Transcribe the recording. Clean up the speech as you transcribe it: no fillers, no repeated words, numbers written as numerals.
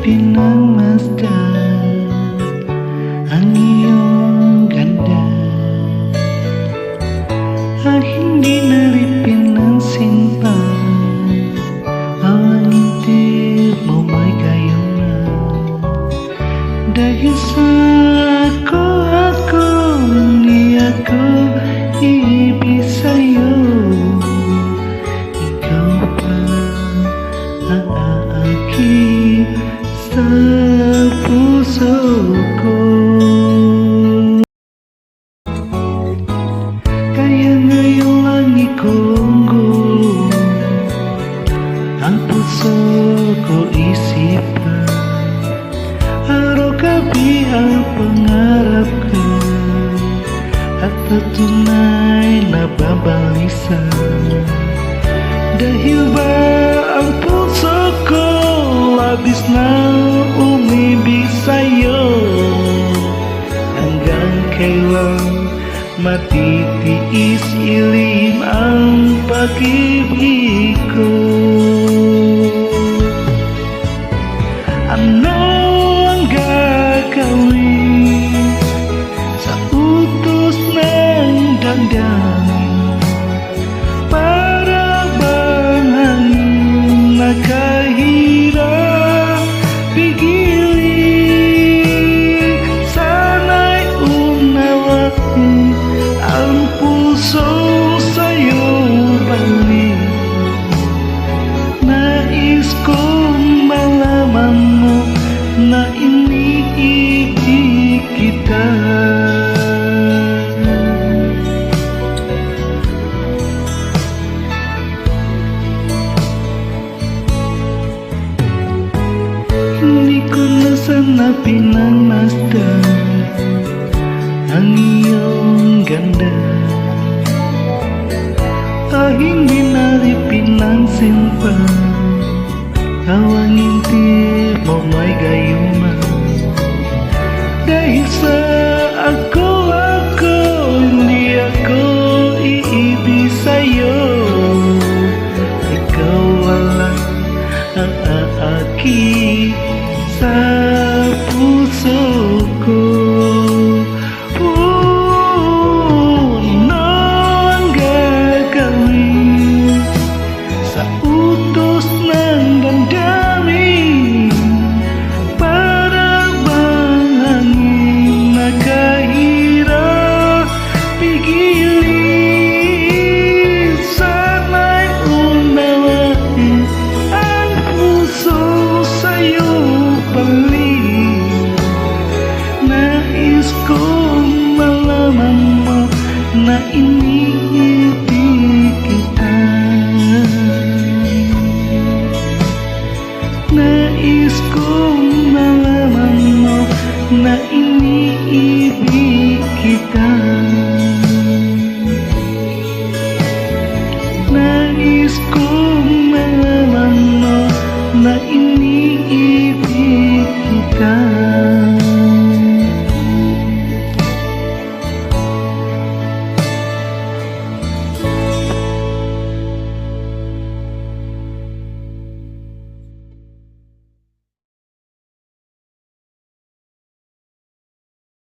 pinagmasdan ang iyong ganda, hindi na rin pinansinta ang ngiti mo may gayungan. Dahil sa ako hindi ako iibig sa'yo, ikaw pa ang aakit sa puso ko. Kaya ngayon lang ikunggo ang puso ko isipan, araw-gabi ang pangarap ko at patunay na babalisan. Dahil ba ang puso ko labis na umibig sa'yo, hanggang kailan matitiis ilim ang pag-ibig ko? Ano ang gagawin sa utos ng damdamin? Para bang hangin na kahirap pigilin? Sana'y unawain ang puso sa'yo balik. Nais kong malaman mo na iniibig kita. Hindi ko na sana pinagmasdan ang iyong ganda, hindi na rin pinansimpan ang ngiti mo may gayuman. Dahil sa ako hindi ako iibig sa'yo, ikaw wala ang aakit sa puso ko.